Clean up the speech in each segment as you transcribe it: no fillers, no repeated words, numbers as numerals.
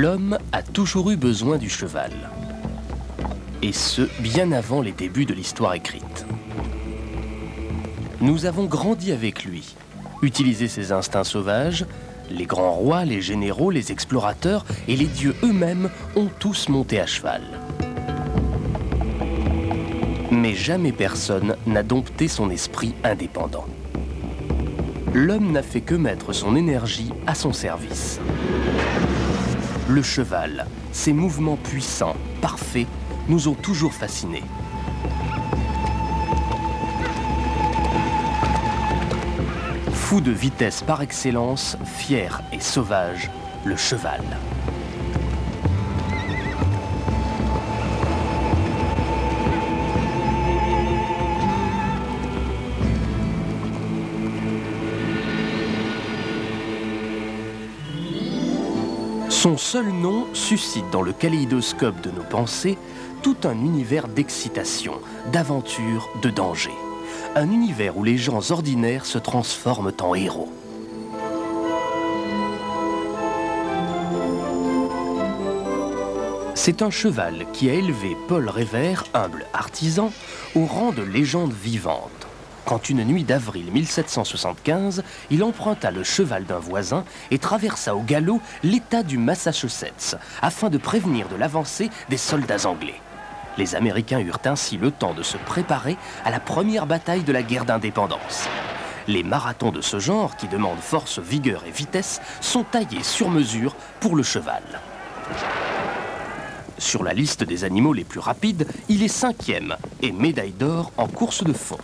L'homme a toujours eu besoin du cheval. Et ce, bien avant les débuts de l'histoire écrite. Nous avons grandi avec lui, utilisé ses instincts sauvages. Les grands rois, les généraux, les explorateurs et les dieux eux-mêmes ont tous monté à cheval. Mais jamais personne n'a dompté son esprit indépendant. L'homme n'a fait que mettre son énergie à son service. Le cheval, ses mouvements puissants, parfaits, nous ont toujours fascinés. Fou de vitesse par excellence, fier et sauvage, le cheval. Son seul nom suscite dans le kaléidoscope de nos pensées tout un univers d'excitation, d'aventure, de danger. Un univers où les gens ordinaires se transforment en héros. C'est un cheval qui a élevé Paul Revere, humble artisan, au rang de légende vivante. Quand une nuit d'avril 1775, il emprunta le cheval d'un voisin et traversa au galop l'État du Massachusetts, afin de prévenir de l'avancée des soldats anglais. Les Américains eurent ainsi le temps de se préparer à la première bataille de la guerre d'indépendance. Les marathons de ce genre, qui demandent force, vigueur et vitesse, sont taillés sur mesure pour le cheval. Sur la liste des animaux les plus rapides, il est 5e et médaille d'or en course de fond.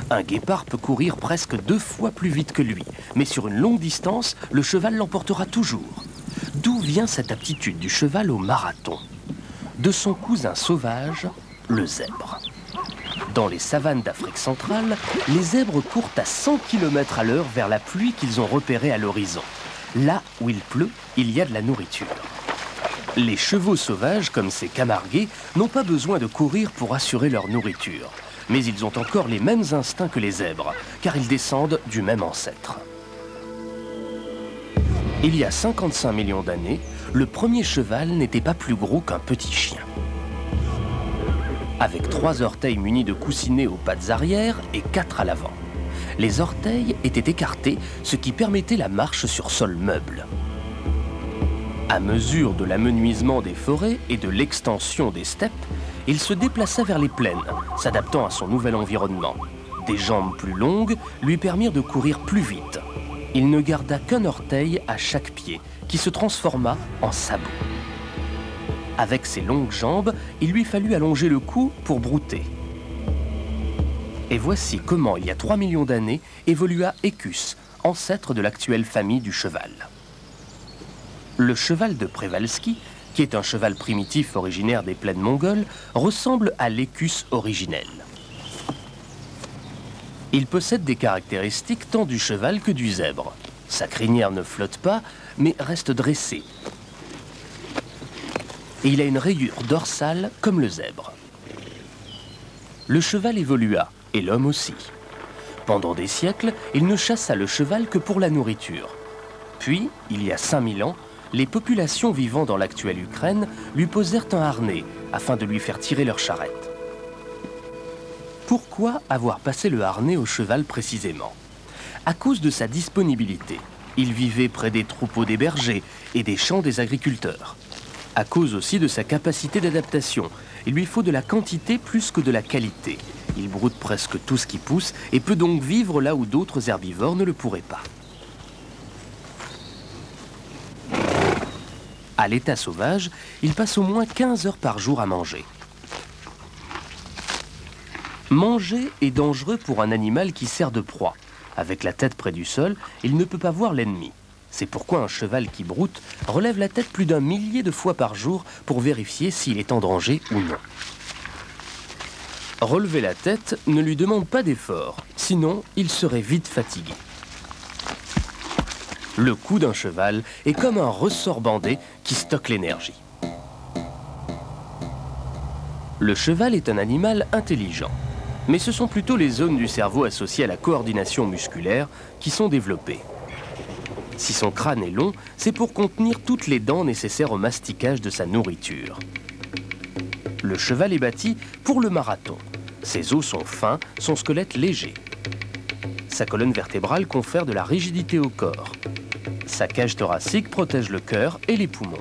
Un guépard peut courir presque 2 fois plus vite que lui, mais sur une longue distance, le cheval l'emportera toujours. D'où vient cette aptitude du cheval au marathon? De son cousin sauvage, le zèbre. Dans les savanes d'Afrique centrale, les zèbres courent à 100 km à l'heure vers la pluie qu'ils ont repérée à l'horizon. Là où il pleut, il y a de la nourriture. Les chevaux sauvages, comme ces camarguais, n'ont pas besoin de courir pour assurer leur nourriture. Mais ils ont encore les mêmes instincts que les zèbres, car ils descendent du même ancêtre. Il y a 55 millions d'années, le premier cheval n'était pas plus gros qu'un petit chien. Avec 3 orteils munis de coussinets aux pattes arrière et 4 à l'avant. Les orteils étaient écartés, ce qui permettait la marche sur sol meuble. À mesure de l'amenuisement des forêts et de l'extension des steppes, il se déplaça vers les plaines, s'adaptant à son nouvel environnement. Des jambes plus longues lui permirent de courir plus vite. Il ne garda qu'un orteil à chaque pied, qui se transforma en sabot. Avec ses longues jambes, il lui fallut allonger le cou pour brouter. Et voici comment, il y a 3 millions d'années, évolua Equus, ancêtre de l'actuelle famille du cheval. Le cheval de Przewalski, qui est un cheval primitif originaire des plaines mongoles, ressemble à l'Equus originel. Il possède des caractéristiques tant du cheval que du zèbre. Sa crinière ne flotte pas, mais reste dressée. Et il a une rayure dorsale comme le zèbre. Le cheval évolua, et l'homme aussi. Pendant des siècles, il ne chassa le cheval que pour la nourriture. Puis, il y a 5000 ans, les populations vivant dans l'actuelle Ukraine lui posèrent un harnais afin de lui faire tirer leur charrette. Pourquoi avoir passé le harnais au cheval précisément? À cause de sa disponibilité. Il vivait près des troupeaux des bergers et des champs des agriculteurs. À cause aussi de sa capacité d'adaptation. Il lui faut de la quantité plus que de la qualité. Il broute presque tout ce qui pousse et peut donc vivre là où d'autres herbivores ne le pourraient pas. À l'état sauvage, il passe au moins 15 heures par jour à manger. Manger est dangereux pour un animal qui sert de proie. Avec la tête près du sol, il ne peut pas voir l'ennemi. C'est pourquoi un cheval qui broute relève la tête plus d'1 millier de fois par jour pour vérifier s'il est en danger ou non. Relever la tête ne lui demande pas d'effort, sinon il serait vite fatigué. Le cou d'un cheval est comme un ressort bandé qui stocke l'énergie. Le cheval est un animal intelligent, mais ce sont plutôt les zones du cerveau associées à la coordination musculaire qui sont développées. Si son crâne est long, c'est pour contenir toutes les dents nécessaires au masticage de sa nourriture. Le cheval est bâti pour le marathon. Ses os sont fins, son squelette léger. Sa colonne vertébrale confère de la rigidité au corps. Sa cage thoracique protège le cœur et les poumons.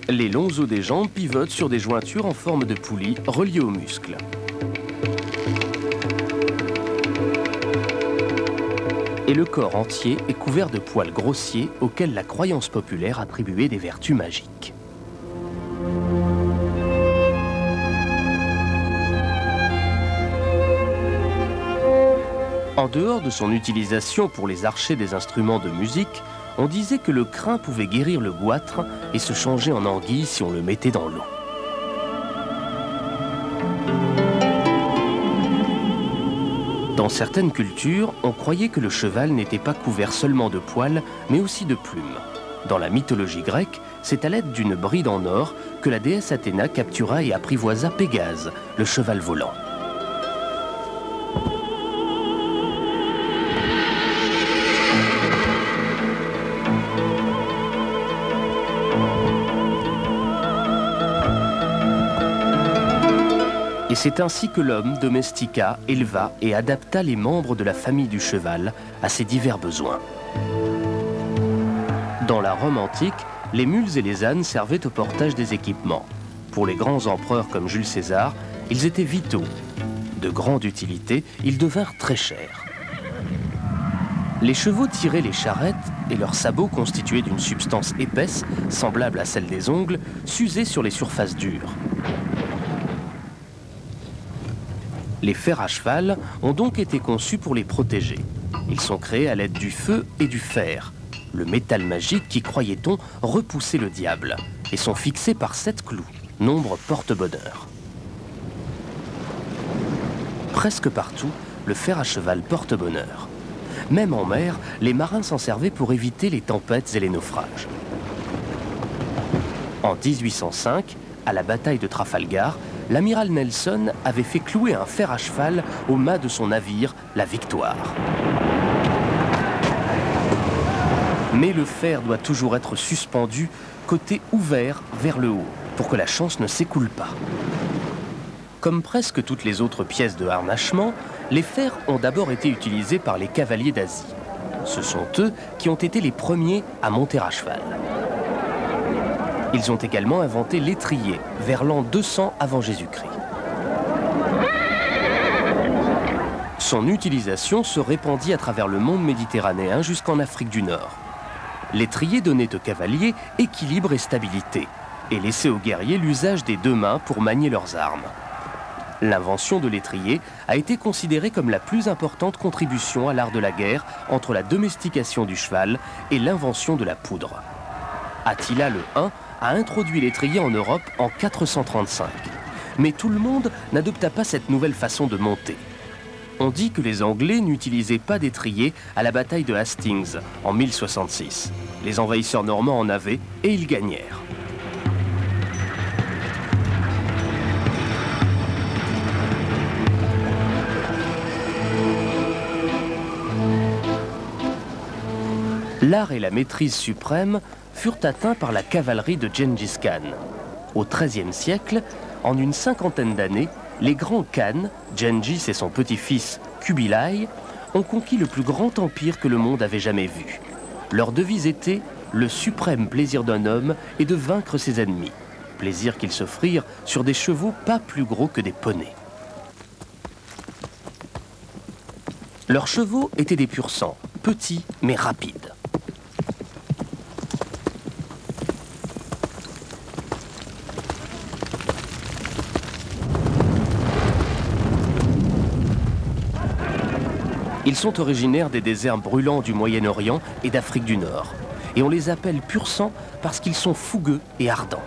Les longs os des jambes pivotent sur des jointures en forme de poulies reliées aux muscles. Et le corps entier est couvert de poils grossiers auxquels la croyance populaire attribuait des vertus magiques. En dehors de son utilisation pour les archets des instruments de musique, on disait que le crin pouvait guérir le goitre et se changer en anguille si on le mettait dans l'eau. Dans certaines cultures, on croyait que le cheval n'était pas couvert seulement de poils, mais aussi de plumes. Dans la mythologie grecque, c'est à l'aide d'une bride en or que la déesse Athéna captura et apprivoisa Pégase, le cheval volant. Et c'est ainsi que l'homme domestiqua, éleva et adapta les membres de la famille du cheval à ses divers besoins. Dans la Rome antique, les mules et les ânes servaient au portage des équipements. Pour les grands empereurs comme Jules César, ils étaient vitaux. De grande utilité, ils devinrent très chers. Les chevaux tiraient les charrettes et leurs sabots, constitués d'une substance épaisse, semblable à celle des ongles, s'usaient sur les surfaces dures. Les fers à cheval ont donc été conçus pour les protéger. Ils sont créés à l'aide du feu et du fer, le métal magique qui, croyait-on, repoussait le diable, et sont fixés par 7 clous, nombre porte-bonheur. Presque partout, le fer à cheval porte bonheur. Même en mer, les marins s'en servaient pour éviter les tempêtes et les naufrages. En 1805, à la bataille de Trafalgar, l'amiral Nelson avait fait clouer un fer à cheval au mât de son navire, la Victoire. Mais le fer doit toujours être suspendu, côté ouvert vers le haut, pour que la chance ne s'écoule pas. Comme presque toutes les autres pièces de harnachement, les fers ont d'abord été utilisés par les cavaliers d'Asie. Ce sont eux qui ont été les premiers à monter à cheval. Ils ont également inventé l'étrier vers l'an 200 avant Jésus-Christ. Son utilisation se répandit à travers le monde méditerranéen jusqu'en Afrique du Nord. L'étrier donnait aux cavaliers équilibre et stabilité et laissait aux guerriers l'usage des 2 mains pour manier leurs armes. L'invention de l'étrier a été considérée comme la plus importante contribution à l'art de la guerre entre la domestication du cheval et l'invention de la poudre. Attila le Hun a introduit l'étrier en Europe en 435. Mais tout le monde n'adopta pas cette nouvelle façon de monter. On dit que les Anglais n'utilisaient pas d'étrier à la bataille de Hastings en 1066. Les envahisseurs normands en avaient et ils gagnèrent. L'art et la maîtrise suprême furent atteints par la cavalerie de Gengis Khan. Au XIIIe siècle, en une 50aine d'années, les grands Khans, Gengis et son petit-fils Kubilai, ont conquis le plus grand empire que le monde avait jamais vu. Leur devise était « Le suprême plaisir d'un homme est de vaincre ses ennemis », plaisir qu'ils s'offrirent sur des chevaux pas plus gros que des poneys. Leurs chevaux étaient des pur-sang, petits mais rapides. Ils sont originaires des déserts brûlants du Moyen-Orient et d'Afrique du Nord. Et on les appelle pur-sang parce qu'ils sont fougueux et ardents.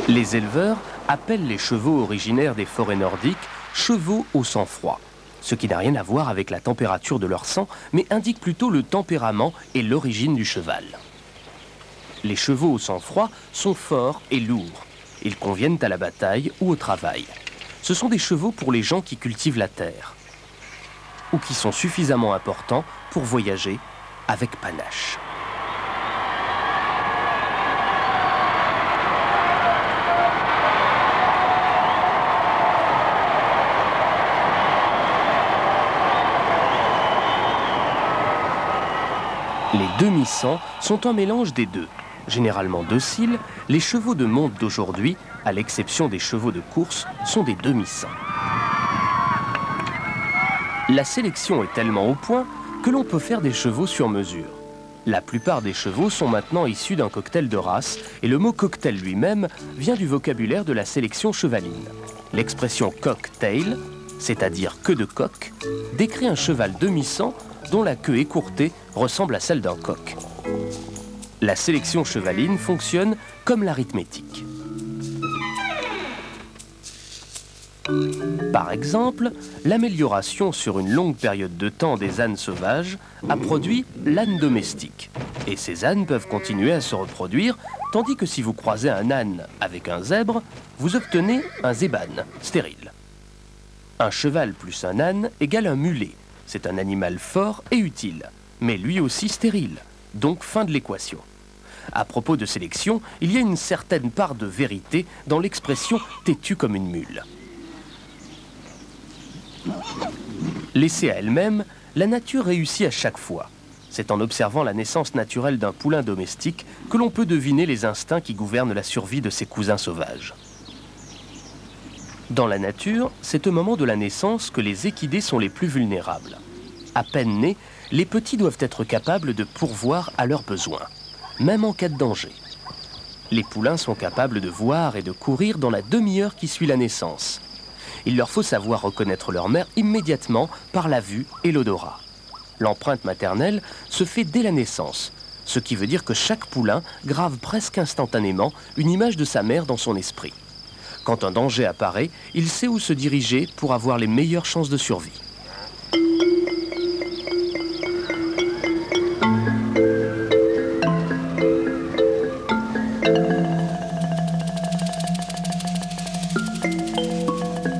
Les éleveurs appellent les chevaux originaires des forêts nordiques chevaux au sang froid. Ce qui n'a rien à voir avec la température de leur sang, mais indique plutôt le tempérament et l'origine du cheval. Les chevaux au sang-froid sont forts et lourds. Ils conviennent à la bataille ou au travail. Ce sont des chevaux pour les gens qui cultivent la terre ou qui sont suffisamment importants pour voyager avec panache. Les demi-cents sont un mélange des deux. Généralement dociles, les chevaux de monte d'aujourd'hui, à l'exception des chevaux de course, sont des demi-cents. La sélection est tellement au point que l'on peut faire des chevaux sur mesure. La plupart des chevaux sont maintenant issus d'un cocktail de races et le mot cocktail lui-même vient du vocabulaire de la sélection chevaline. L'expression cocktail, c'est-à-dire queue de coq, décrit un cheval demi-cent dont la queue écourtée ressemble à celle d'un coq. La sélection chevaline fonctionne comme l'arithmétique. Par exemple, l'amélioration sur une longue période de temps des ânes sauvages a produit l'âne domestique. Et ces ânes peuvent continuer à se reproduire, tandis que si vous croisez un âne avec un zèbre, vous obtenez un zébane, stérile. Un cheval plus un âne égale un mulet. C'est un animal fort et utile, mais lui aussi stérile, donc fin de l'équation. À propos de sélection, il y a une certaine part de vérité dans l'expression « têtue comme une mule ». Laissée à elle-même, la nature réussit à chaque fois. C'est en observant la naissance naturelle d'un poulain domestique que l'on peut deviner les instincts qui gouvernent la survie de ses cousins sauvages. Dans la nature, c'est au moment de la naissance que les équidés sont les plus vulnérables. À peine nés, les petits doivent être capables de pourvoir à leurs besoins, même en cas de danger. Les poulains sont capables de voir et de courir dans la demi-heure qui suit la naissance. Il leur faut savoir reconnaître leur mère immédiatement par la vue et l'odorat. L'empreinte maternelle se fait dès la naissance, ce qui veut dire que chaque poulain grave presque instantanément une image de sa mère dans son esprit. Quand un danger apparaît, il sait où se diriger pour avoir les meilleures chances de survie.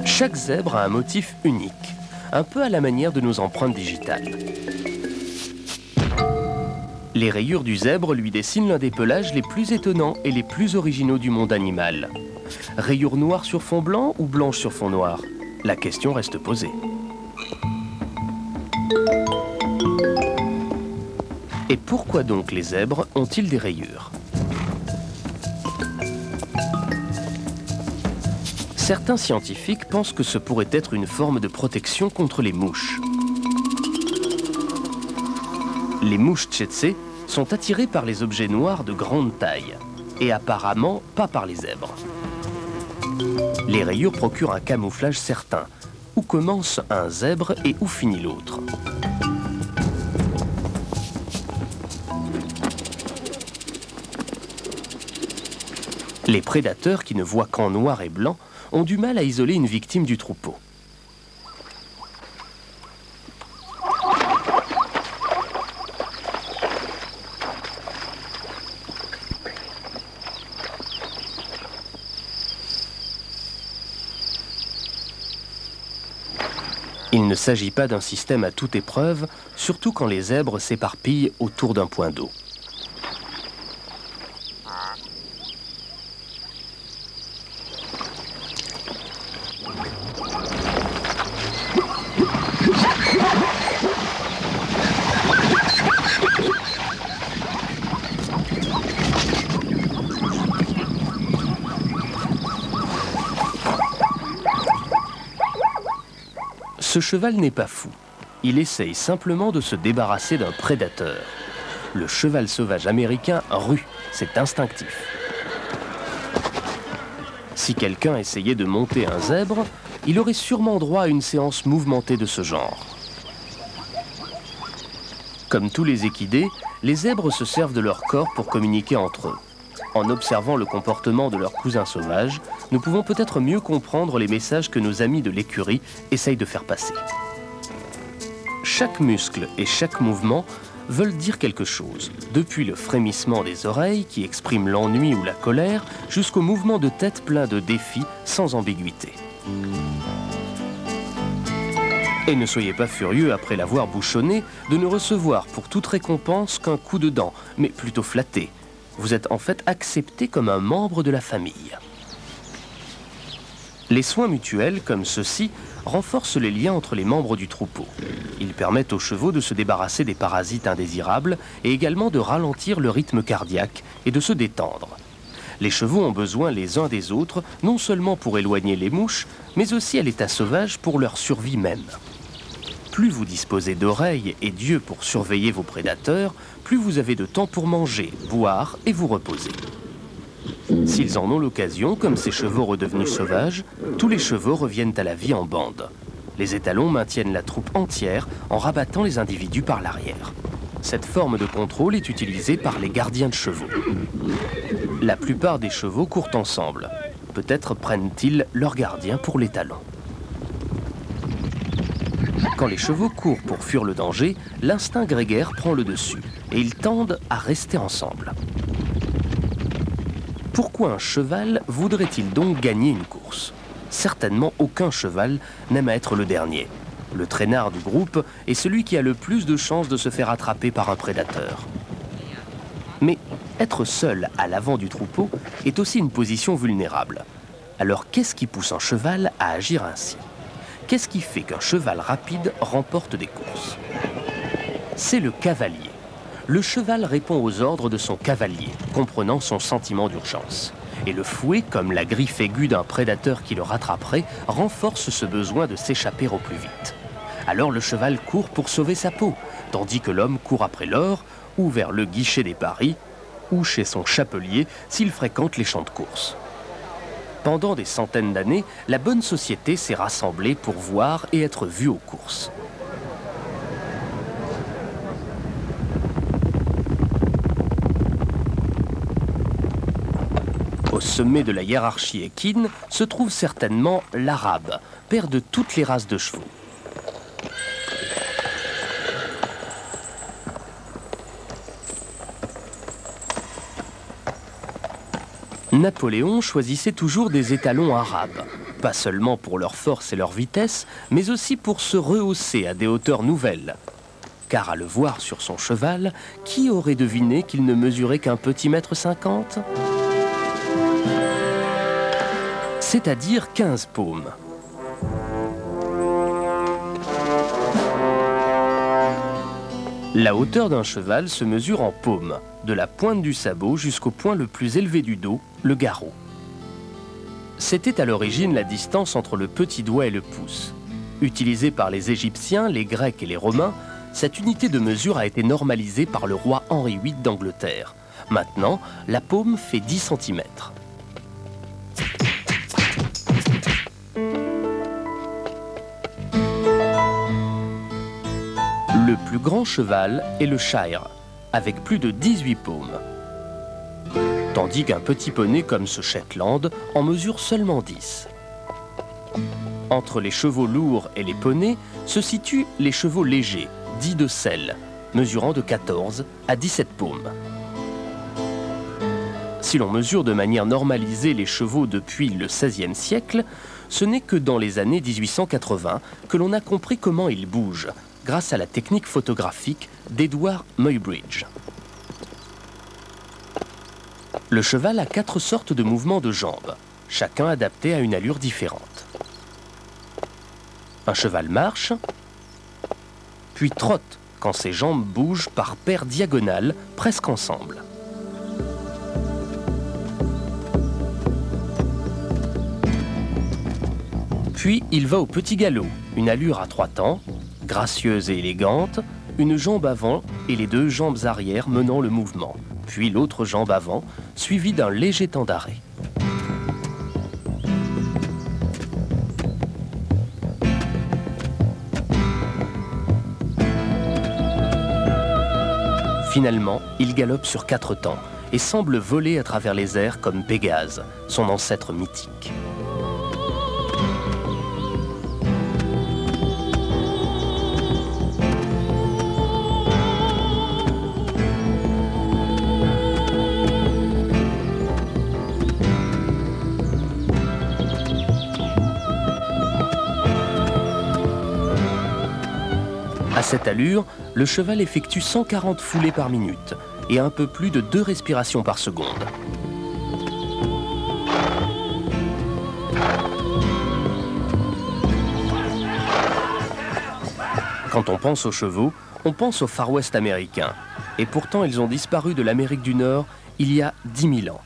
Chaque zèbre a un motif unique, un peu à la manière de nos empreintes digitales. Les rayures du zèbre lui dessinent l'un des pelages les plus étonnants et les plus originaux du monde animal. Rayures noires sur fond blanc ou blanches sur fond noir? La question reste posée. Et pourquoi donc les zèbres ont-ils des rayures? Certains scientifiques pensent que ce pourrait être une forme de protection contre les mouches. Les mouches tsetse sont attirées par les objets noirs de grande taille, et apparemment pas par les zèbres. Les rayures procurent un camouflage certain, où commence un zèbre et où finit l'autre. Les prédateurs qui ne voient qu'en noir et blanc ont du mal à isoler une victime du troupeau. Il ne s'agit pas d'un système à toute épreuve, surtout quand les zèbres s'éparpillent autour d'un point d'eau. Ce cheval n'est pas fou. Il essaye simplement de se débarrasser d'un prédateur. Le cheval sauvage américain rue, c'est instinctif. Si quelqu'un essayait de monter un zèbre, il aurait sûrement droit à une séance mouvementée de ce genre. Comme tous les équidés, les zèbres se servent de leur corps pour communiquer entre eux. En observant le comportement de leurs cousins sauvages, nous pouvons peut-être mieux comprendre les messages que nos amis de l'écurie essayent de faire passer. Chaque muscle et chaque mouvement veulent dire quelque chose, depuis le frémissement des oreilles qui exprime l'ennui ou la colère, jusqu'au mouvement de tête plein de défis sans ambiguïté. Et ne soyez pas furieux après l'avoir bouchonné de ne recevoir pour toute récompense qu'un coup de dent, mais plutôt flatté. Vous êtes en fait accepté comme un membre de la famille. Les soins mutuels, comme ceux-ci, renforcent les liens entre les membres du troupeau. Ils permettent aux chevaux de se débarrasser des parasites indésirables et également de ralentir le rythme cardiaque et de se détendre. Les chevaux ont besoin les uns des autres, non seulement pour éloigner les mouches, mais aussi à l'état sauvage pour leur survie même. Plus vous disposez d'oreilles et d'yeux pour surveiller vos prédateurs, plus vous avez de temps pour manger, boire et vous reposer. S'ils en ont l'occasion, comme ces chevaux redevenus sauvages, tous les chevaux reviennent à la vie en bande. Les étalons maintiennent la troupe entière en rabattant les individus par l'arrière. Cette forme de contrôle est utilisée par les gardiens de chevaux. La plupart des chevaux courent ensemble. Peut-être prennent-ils leur gardien pour l'étalon. Quand les chevaux courent pour fuir le danger, l'instinct grégaire prend le dessus et ils tendent à rester ensemble. Pourquoi un cheval voudrait-il donc gagner une course? Certainement aucun cheval n'aime à être le dernier. Le traînard du groupe est celui qui a le plus de chances de se faire attraper par un prédateur. Mais être seul à l'avant du troupeau est aussi une position vulnérable. Alors qu'est-ce qui pousse un cheval à agir ainsi? Qu'est-ce qui fait qu'un cheval rapide remporte des courses? C'est le cavalier. Le cheval répond aux ordres de son cavalier, comprenant son sentiment d'urgence. Et le fouet, comme la griffe aiguë d'un prédateur qui le rattraperait, renforce ce besoin de s'échapper au plus vite. Alors le cheval court pour sauver sa peau, tandis que l'homme court après l'or, ou vers le guichet des paris, ou chez son chapelier s'il fréquente les champs de course. Pendant des centaines d'années, la bonne société s'est rassemblée pour voir et être vue aux courses. Au sommet de la hiérarchie équine se trouve certainement l'arabe, père de toutes les races de chevaux. Napoléon choisissait toujours des étalons arabes, pas seulement pour leur force et leur vitesse, mais aussi pour se rehausser à des hauteurs nouvelles. Car à le voir sur son cheval, qui aurait deviné qu'il ne mesurait qu'un petit mètre 50 ? C'est-à-dire 15 paumes. La hauteur d'un cheval se mesure en paumes, de la pointe du sabot jusqu'au point le plus élevé du dos, le garrot. C'était à l'origine la distance entre le petit doigt et le pouce. Utilisée par les Égyptiens, les Grecs et les Romains, cette unité de mesure a été normalisée par le roi Henri VIII d'Angleterre. Maintenant, la paume fait 10 cm. Le plus grand cheval est le Shire, avec plus de 18 paumes. Tandis qu'un petit poney comme ce Shetland en mesure seulement 10. Entre les chevaux lourds et les poneys se situent les chevaux légers, dits de selle, mesurant de 14 à 17 paumes. Si l'on mesure de manière normalisée les chevaux depuis le XVIe siècle, ce n'est que dans les années 1880 que l'on a compris comment ils bougent, grâce à la technique photographique d'Edward Muybridge. Le cheval a 4 sortes de mouvements de jambes, chacun adapté à une allure différente. Un cheval marche, puis trotte quand ses jambes bougent par paires diagonales, presque ensemble. Puis il va au petit galop, une allure à 3 temps, gracieuse et élégante, une jambe avant et les 2 jambes arrière menant le mouvement, puis l'autre jambe avant, suivie d'un léger temps d'arrêt. Finalement, il galope sur 4 temps et semble voler à travers les airs comme Pégase, son ancêtre mythique. cette allure, le cheval effectue 140 foulées par minute et un peu plus de 2 respirations par seconde. Quand on pense aux chevaux, on pense au Far West américain. Et pourtant, ils ont disparu de l'Amérique du Nord il y a 10 000 ans.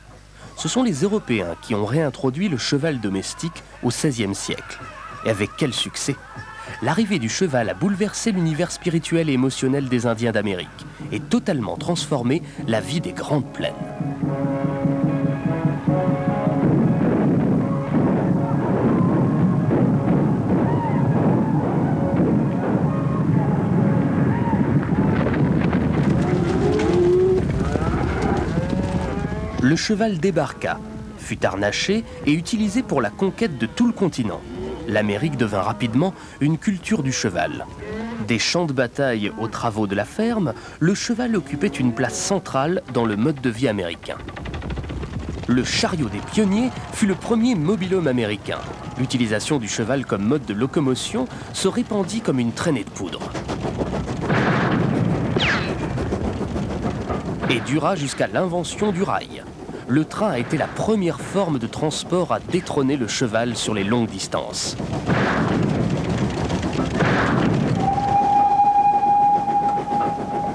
Ce sont les Européens qui ont réintroduit le cheval domestique au XVIe siècle. Et avec quel succès! L'arrivée du cheval a bouleversé l'univers spirituel et émotionnel des Indiens d'Amérique et totalement transformé la vie des grandes plaines. Le cheval débarqua, fut harnaché et utilisé pour la conquête de tout le continent. L'Amérique devint rapidement une culture du cheval. Des champs de bataille aux travaux de la ferme, le cheval occupait une place centrale dans le mode de vie américain. Le chariot des pionniers fut le premier mobil-home américain. L'utilisation du cheval comme mode de locomotion se répandit comme une traînée de poudre. Et dura jusqu'à l'invention du rail. Le train a été la première forme de transport à détrôner le cheval sur les longues distances.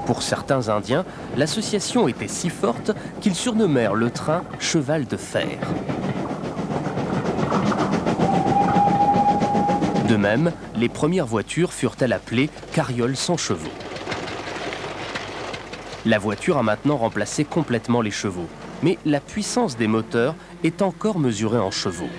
Pour certains Indiens, l'association était si forte qu'ils surnommèrent le train « cheval de fer ». De même, les premières voitures furent-elles appelées « carrioles sans chevaux ». La voiture a maintenant remplacé complètement les chevaux, mais la puissance des moteurs est encore mesurée en chevaux.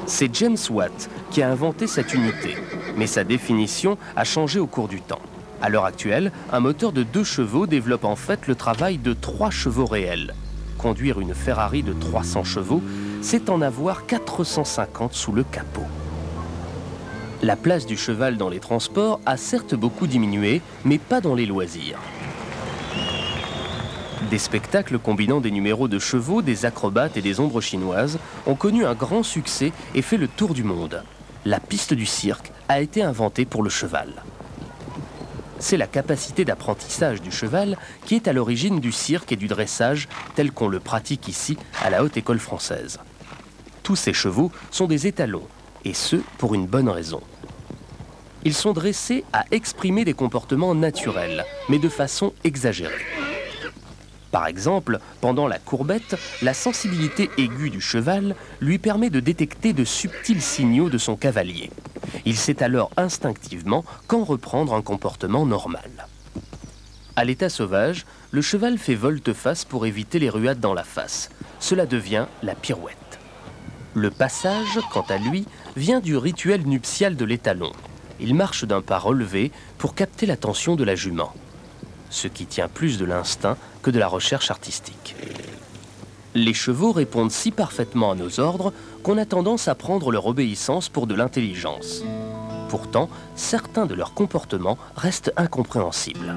C'est James Watt qui a inventé cette unité, mais sa définition a changé au cours du temps. À l'heure actuelle, un moteur de 2 chevaux développe en fait le travail de 3 chevaux réels. Conduire une Ferrari de 300 chevaux, c'est en avoir 450 sous le capot. La place du cheval dans les transports a certes beaucoup diminué, mais pas dans les loisirs. Des spectacles combinant des numéros de chevaux, des acrobates et des ombres chinoises ont connu un grand succès et fait le tour du monde. La piste du cirque a été inventée pour le cheval. C'est la capacité d'apprentissage du cheval qui est à l'origine du cirque et du dressage tel qu'on le pratique ici à la Haute École française. Tous ces chevaux sont des étalons, et ce pour une bonne raison. Ils sont dressés à exprimer des comportements naturels, mais de façon exagérée. Par exemple, pendant la courbette, la sensibilité aiguë du cheval lui permet de détecter de subtils signaux de son cavalier. Il sait alors instinctivement quand reprendre un comportement normal. À l'état sauvage, le cheval fait volte-face pour éviter les ruades dans la face. Cela devient la pirouette. Le passage, quant à lui, vient du rituel nuptial de l'étalon. Il marche d'un pas relevé pour capter l'attention de la jument, ce qui tient plus de l'instinct que de la recherche artistique. Les chevaux répondent si parfaitement à nos ordres qu'on a tendance à prendre leur obéissance pour de l'intelligence. Pourtant, certains de leurs comportements restent incompréhensibles.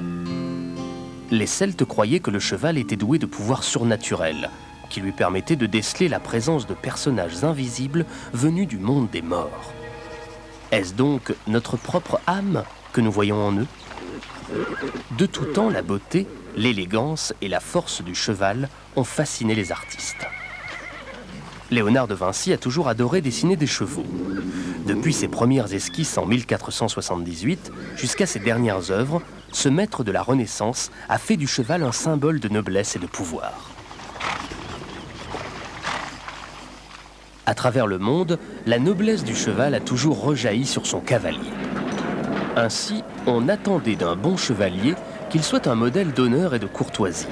Les Celtes croyaient que le cheval était doué de pouvoirs surnaturels, qui lui permettaient de déceler la présence de personnages invisibles venus du monde des morts. Est-ce donc notre propre âme que nous voyons en eux ? De tout temps, la beauté, l'élégance et la force du cheval ont fasciné les artistes. Léonard de Vinci a toujours adoré dessiner des chevaux. Depuis ses premières esquisses en 1478 jusqu'à ses dernières œuvres, ce maître de la Renaissance a fait du cheval un symbole de noblesse et de pouvoir. À travers le monde, la noblesse du cheval a toujours rejailli sur son cavalier. Ainsi, on attendait d'un bon chevalier qu'il soit un modèle d'honneur et de courtoisie.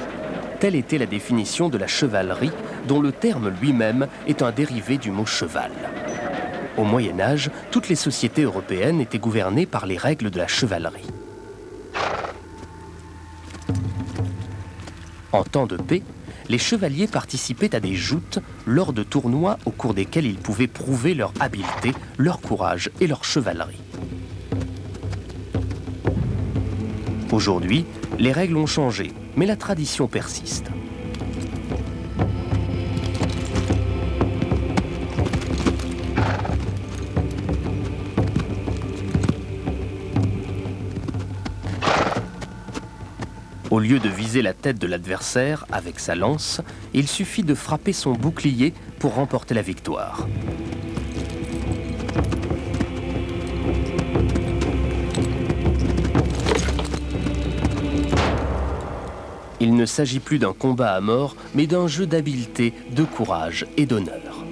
Telle était la définition de la chevalerie, dont le terme lui-même est un dérivé du mot cheval. Au Moyen-Âge, toutes les sociétés européennes étaient gouvernées par les règles de la chevalerie. En temps de paix, les chevaliers participaient à des joutes lors de tournois au cours desquels ils pouvaient prouver leur habileté, leur courage et leur chevalerie. Aujourd'hui, les règles ont changé, mais la tradition persiste. Au lieu de viser la tête de l'adversaire avec sa lance, il suffit de frapper son bouclier pour remporter la victoire. Il ne s'agit plus d'un combat à mort, mais d'un jeu d'habileté, de courage et d'honneur.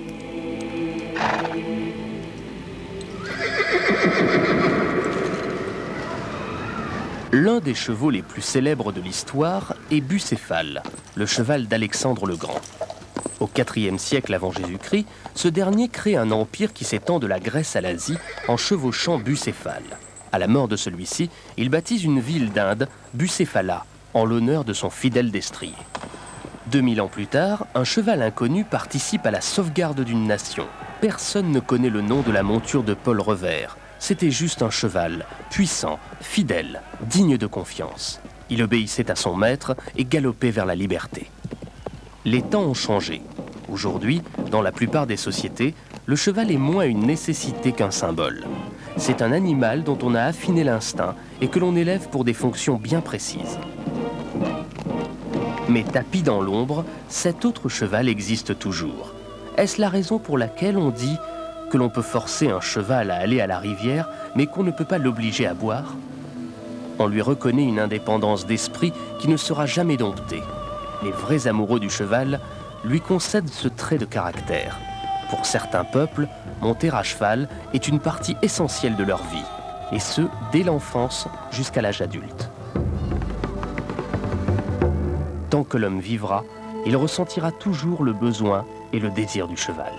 L'un des chevaux les plus célèbres de l'histoire est Bucéphale, le cheval d'Alexandre le Grand. Au IVe siècle avant Jésus-Christ, ce dernier crée un empire qui s'étend de la Grèce à l'Asie en chevauchant Bucéphale. À la mort de celui-ci, il baptise une ville d'Inde, Bucéphala, en l'honneur de son fidèle destrier. 2000 ans plus tard, un cheval inconnu participe à la sauvegarde d'une nation. Personne ne connaît le nom de la monture de Paul Revers. C'était juste un cheval, puissant, fidèle, digne de confiance. Il obéissait à son maître et galopait vers la liberté. Les temps ont changé. Aujourd'hui, dans la plupart des sociétés, le cheval est moins une nécessité qu'un symbole. C'est un animal dont on a affiné l'instinct et que l'on élève pour des fonctions bien précises. Mais tapi dans l'ombre, cet autre cheval existe toujours. Est-ce la raison pour laquelle on dit que l'on peut forcer un cheval à aller à la rivière, mais qu'on ne peut pas l'obliger à boire? On lui reconnaît une indépendance d'esprit qui ne sera jamais domptée. Les vrais amoureux du cheval lui concèdent ce trait de caractère. Pour certains peuples, monter à cheval est une partie essentielle de leur vie, et ce, dès l'enfance jusqu'à l'âge adulte. Tant que l'homme vivra, il ressentira toujours le besoin et le désir du cheval.